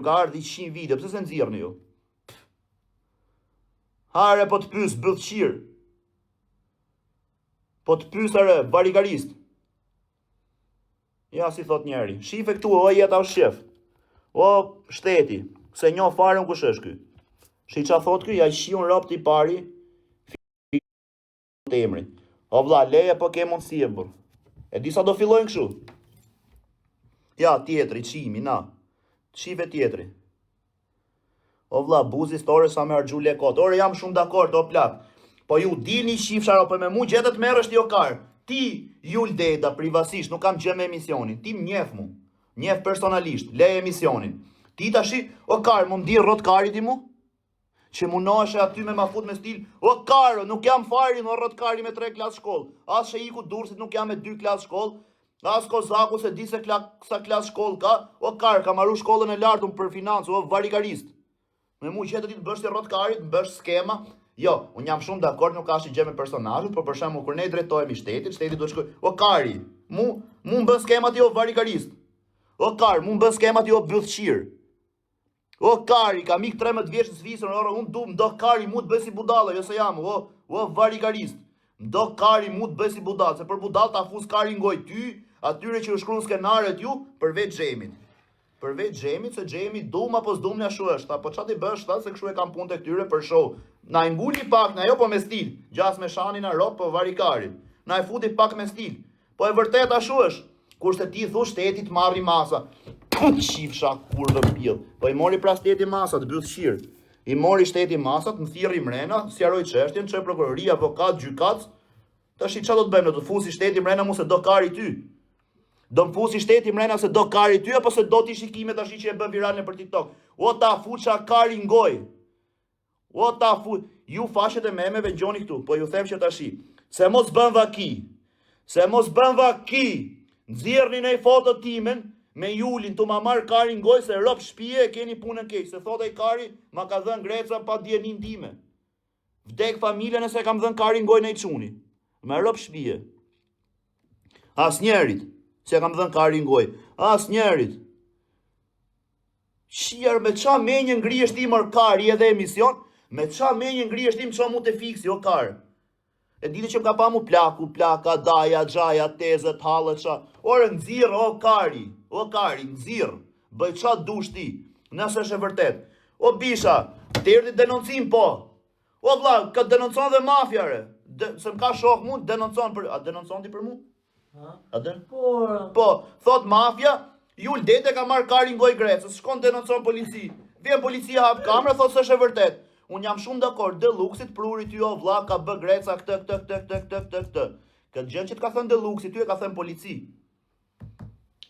ka ardhi 100 video, pse se nxirrni ju? Hare po të pyes bëllqir. Po të pyes are varigarist. Ja si thot njeri. Shife këtu, o jeta o shef. O shteti, se njo fare kush është ky. Shi qa thot ky, ja i shiun rob t'i pari të emrin. O vlla, leje po ke mundësi e bur. E di sa do fillojnë kështu. Ja, tjetri, qimi, na. Shife tjetri. O vlla, buzi store sa me argjule kot. Ore jam shumë dakord, o plak. Po ju dini shifshar, po me mu gjetet merresht jo kar. Ti, Jul Deda, privasisht, nuk kam gjë me emisionin. Ti m'njef mu. Njef personalisht, leje emisionin. Ti tashi, o kar, mu m'di rrot kari ti mu? Që munoheshe aty me ma fut me stil, o karo, nuk jam fari në rrot kari me 3 klasë shkollë. As që iku Durrësit nuk jam me 2 klasë shkollë. As Kozaku se di se sa klasë shkollë ka. O kar, ka marru shkollën e lartë për financë, o varigarist. Me mu qëtë ti të bësh të rrot karit, të bësh skema. Jo, unë jam shumë dakord, nuk ka shi gjë me personazhet, por për shembull kur ne drejtohemi shtetit, shteti duhet shkoj, o kari, mu m'bën skema ti o varigarist. O kar, mu m'bën skema ti o byllqir. O kari, kam ik 13 vjeç në Zvicër, ora unë du mdo kari mu të bëj si budalla, jo se jam, o varigarist. Mdo kari mu të bëj si budall, se për budall ta fus kari ngoj ty, atyre që u shkruan skenaret ju, përveç Xhemit. Përveç Xhemit, se Xhemi dum apo s'dum në ashtu është. Po çfarë ti bësh tha se kështu e kam punë tek tyre për show. Na i mbuli pak, na jo po me stil. Gjas me shanin a rop po varikarin. Na i futi pak me stil. Po e vërtet ashtu është. Kurse ti thu shteti të marri masa. Qifsha kurve mpill. Po i mori pra shteti masat, byllqir. I mori shteti masat, më thirri mrena, sqaroi çështjen, çoi prokurori, avokat, gjykat. Tash çfarë do të bëjmë? Do të fusi shteti mrena mu se do kari ty. Do më fusi shteti mrena se do kari ty, apo se do t'i shikime tash që e bën viral në për TikTok. O ta fuqa kari ngoj. O ta fu, ju fashet e memeve gjoni këtu, po ju them që tashi, se mos bën vaki. Se mos bën vaki. Nxirrni në foto timen me Julin tu ma marr kari ngoj se rob shtëpie e keni punën keq. Se thotë ai kari ma ka dhënë greca pa djenin time. Vdek familja nëse kam dhënë kari ngoj në i çuni. Me rob shtëpie. Asnjërit. Se kam dhënë kari ngoj. As njerit. Shiar me qa menjë ngrihesh ti mër kari edhe emision, me qa menjë ngrihesh ti më qa mu të fiksi, o kar. E diti që më ka pa mu plaku, plaka, daja, gjaja, tezet, halët, qa. Ore nxirë, o kari, nxirë. Bëj qa dush ti, nëse është e vërtet. O bisha, të erdi denoncim po. O vla, ka denoncon dhe mafjare. Se më ka shok mu, denoncon për... A denoncon ti për mu? Po, thot mafja, Jul Dede ka marrë kari ngoj Grecës, shkon denoncon polici. Vjen policia hap kamera, thot s'është e vërtet. Unë jam shumë dakord, Deluxit pruri ty o vlla ka bë Greca këtë. Këtë gjën që t'ka thënë Deluxit, ty e ka thënë polici.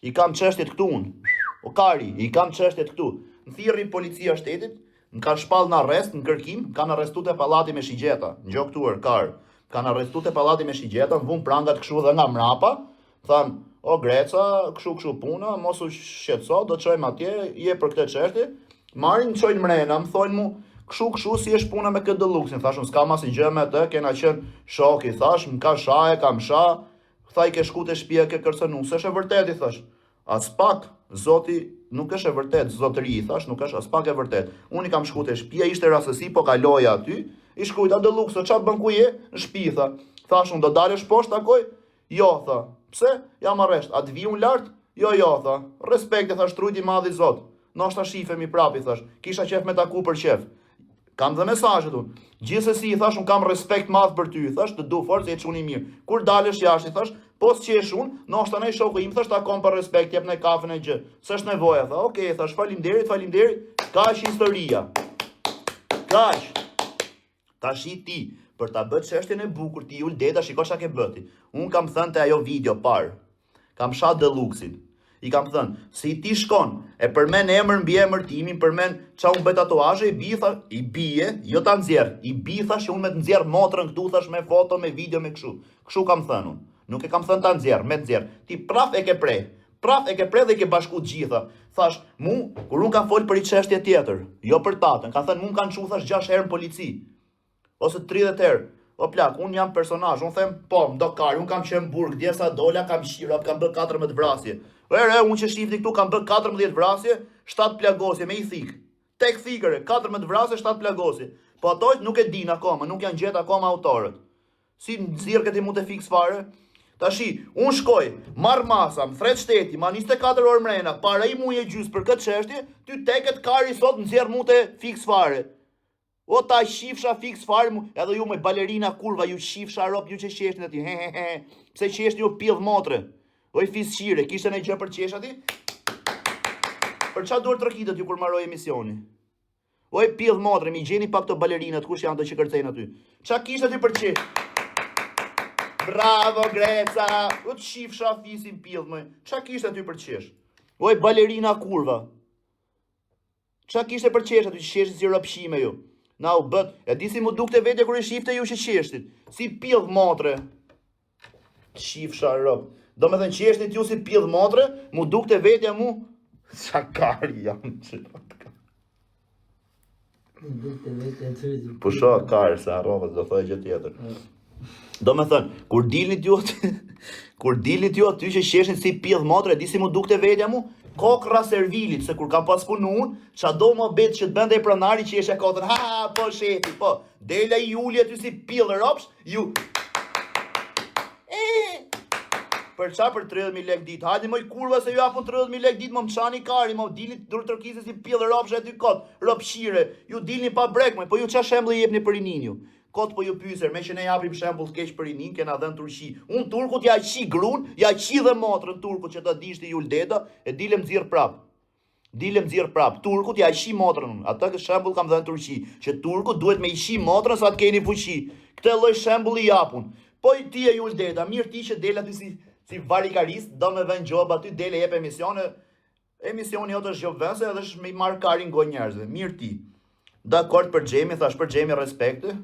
I kam çështjet këtu unë. O kari, i kam çështjet këtu. Më thirri policia shtetit, më kanë shpall në arrest, në kërkim, kanë arrestu te pallati me shigjeta. Ngjo këtu kar. Kanë arrestu te pallati me shigjeta, më vun prangat kështu dhe nga mrapa. Than, o Greca, kështu puna, mos u shqetëso, do të çojmë atje, je për këtë çështje. Marrin çojnë mrena, më thonë mu, kështu si është puna me këtë Deluxin. Thashun, s'ka mas i gjë me të, kena qenë shoki, thash, më ka shaje, kam sha. Tha i ke shku te shtëpia ke kërcënu, s'është e vërtet, i thash. As pak, zoti, nuk është e vërtet, zotëri, i thash, nuk është as pak e vërtet. Unë i kam shku te shtëpia, ishte rastësi, po kaloja aty, i shkujta Deluxi, o çfarë bën ku je? Në shtëpi, tha. Thashun, do dalësh poshtë takoj? Jo, tha. Pse? Jam arresht. A të vi unë lart? Jo, tha. Respekte, thash, trujti madhi zot. Noshta shifemi prapi, thash. Kisha qef me taku për qef. Kam dhe mesazhet unë. Gjithsesi, thash, unë kam respekt madh për ty, thash, të du fort se je çuni mirë. Kur dalësh jashtë, thash, po s'qesh unë, noshta nei shoku im, thash, takon për respekt, jep në kafen e gjë. S'është nevoja, tha. Okej, thash, faleminderit. Kaq historia. Kaq. Tashi ti, për ta bërë çështjen e bukur ti Jul Deda, shiko çka ke bëti. Un kam thënë te ajo video par. Kam shat Deluxit. I kam thënë, si ti shkon, e përmend emër mbi emërtimin, përmend çau bë tatuazhe, i bie, jo ta nxjerr. I bi thash unë me të nxjerr motrën këtu thash me foto, me video, me kështu. Kështu kam thënë unë. Nuk e kam thënë ta nxjerr, me nxjerr. Ti praf e ke prej. Praf e ke prej dhe i ke bashku të gjitha. Thash, mu, kur un kam fol për një çështje tjetër, jo për tatën, kam thënë mu kanë çu thash 6 herë në polici. Ose 30 herë. O plak, unë jam personazh, unë them, po, mdo kari, unë kam qenë burg, djesa dola, kam shira, kam bë 14 vrasje. Unë që shifni këtu kam bërë 14 vrasje, 7 plagosje me i thik. Tek thikëre, 14 vrasje, 7 plagosje. Po ato nuk e din akoma, nuk janë gjetë akoma autorët. Si nxirr këti mund të fiks fare? Tashi, unë shkoj, marr masa, më thret shteti, ma 24 orë mrena, para i muje gjys për këtë çështje, ty teket kari sot nxjerr mund të fiks fare. O ta shifsha fiks fare, edhe ju me balerina kurva, ju shifsha rop, ju që qeshtin aty, pse qeshtin ju pidh motre? Oj fisqire, kishte në gjë për qesh aty? Për qa duhet rëkitët ju kur marroj emisioni? Oj pidh motre, mi gjeni pak të balerinat, kush janë të që kërcejnë aty? Qa kishte aty për qesh? Bravo Greca, o të shifsha fisin pidh më. Qa kishte aty për qesh? Oj balerina kurva. Qa kishte për qesh aty që qeshtin si rëpshime ju? Na u bët, e di si mu dukte vete kër e shifte ju që qeshtin? Si pidh motre. Shifsha rëp. Do me thënë qeshtin t'ju si pidh motre, mu dukte vetja mu, qa kari janë që. Po sho kari se arrovët, do thoi gjë tjetër. Do me thënë, kur dilni t'ju aty që qeshtin si pidh motre, di si mu dukte vetja mu, kokra servilit, se kur kam pas punu unë, qa do më betë që të bënde e pranari që eshe kotën, ha, po shefi, po, dela i uli aty si pidh ropsh, ju... Për qa për 30.000 lek dit? Hajde moj kurva se ju apun 30.000 lek dit, më qani kari, më dilni dur tërkise si pjellë ropshe aty kot, ropshire, ju dilni pa brek, po ju qa shemblë jepni për inin ju? Kot po ju pyser, me që ne japim shembull keq për inin, kena dhenë turqi. Unë turkut ja qi grun, ja qi dhe motrën turkut që ta dishti ju ldeta, e dilem dzirë prap. Turkut ja qi motrën, ata kë shembull kam dhenë turqi, që turkut duhet me i qi motrën sa të keni fuqi. Këtë lloj shembull i japun. Po i ti e ju ldeta, mirë ti që del aty si varikarist, do me vend gjob aty, dele jep emisione, emisioni jote është gjob vënse edhe është me i marrë karin goj njerëzve, mirë ti. Dakord për Gjemi, thash për Gjemi respekte,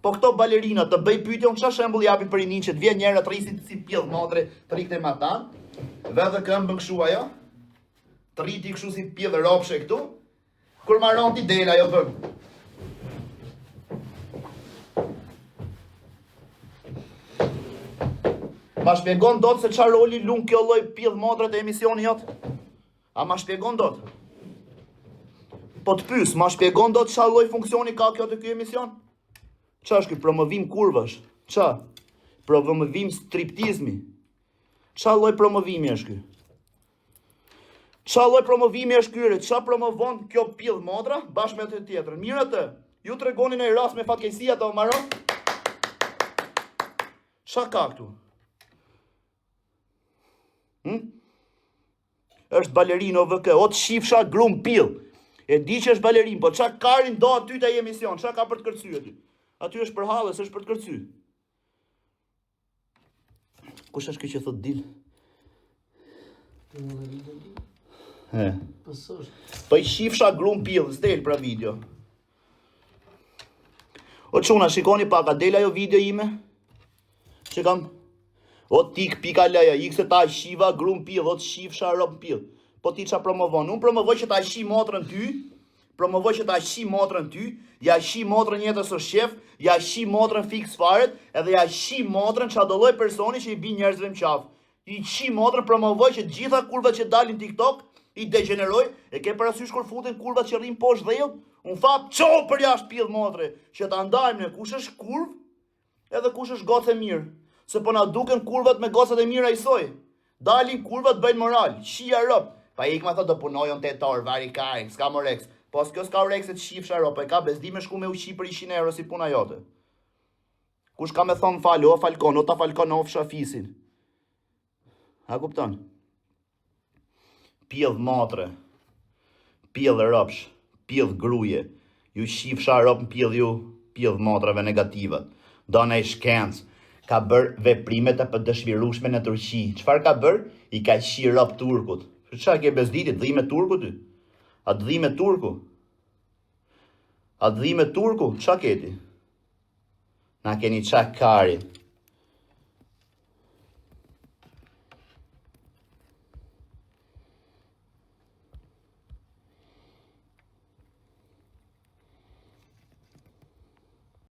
po këto balerina të bëj pyetje, unë qa shembull japin për inin që të vjen njerë të rrisit si pjellë motre, të rikte ma ta, vedhe këmbën këshu ajo, të rriti këshu si pjellë ropshe këtu, kur marron ti dele ajo bëm. Ma shpjegon do të se qa roli lung kjo loj pidh motrët e emisioni jotë? A ma shpjegon do të? Po të pys, ma shpjegon do të qa loj funksioni ka kjo të kjo emision? Qa është kjo promovim kurvash? Qa? Promovim striptizmi? Qa loj promovimi është kjo? Qa loj promovimi është kyre? Qa promovon kjo pidh motra bashkë me të tjetër? Mirë të, ju të regoni në i ras me fatkesia të omaron? Qa ka këtu? është balerin o vëkë, o të shifsha grum pil. E di që është balerin, po qa karin do aty të emision, qa ka për të kërcy aty? Aty është për halës, është për të kërcy. Kush është kjo që thot dil? Po i shifsha grum pil, s'del pra video. O quna, shikoni pak, a del ajo video ime? Që kam... O tik pika leja, i këse ta shiva grum pil, o të shifsha rop pil. Po ti qa promovon? Unë promovoj që ta shi motrën ty, ja shi motrën jetës o shef, ja shi motrën fix faret, edhe ja shi motrën qa do lloj personi që i bin njerëzve më qaf. I shi motrën promovoj që gjitha kurvat që dalin TikTok, i degeneroj, e ke parasysh kur futen kurvat që rrim poshtë dhejot, unë fap qo për jashtë pil motre, që ta ndajmë në kush është kurv, edhe kush është gocë e mirë. Se po na duken kurvat me gocat e mira i soj. Dalin kurvat bëjnë moral, shia rop. Pa ik ma thot do punojon 8 orë, vari karin, s'ka moreks. Po s'kjo s'ka oreks e të shifsha rop, e ka bezdi me shku me uqi për 100 euro si puna jote. Kush ka me thonë falë, o falkon, o ta falkon, o fsha fisin. A kupton? Pjellë motre, pjellë ropsh, pjellë gruje, ju shifsha rop në pjellë ju, pjellë motrave negativat. Do në i shkencë. Ka bërë veprimet e për dëshmirushme në Turqi. Qfar ka bërë? I ka qi rop turkut. Qa ke bezditit? Dhime turku ty? A dhime turku? Qa keti? Na keni qa karin.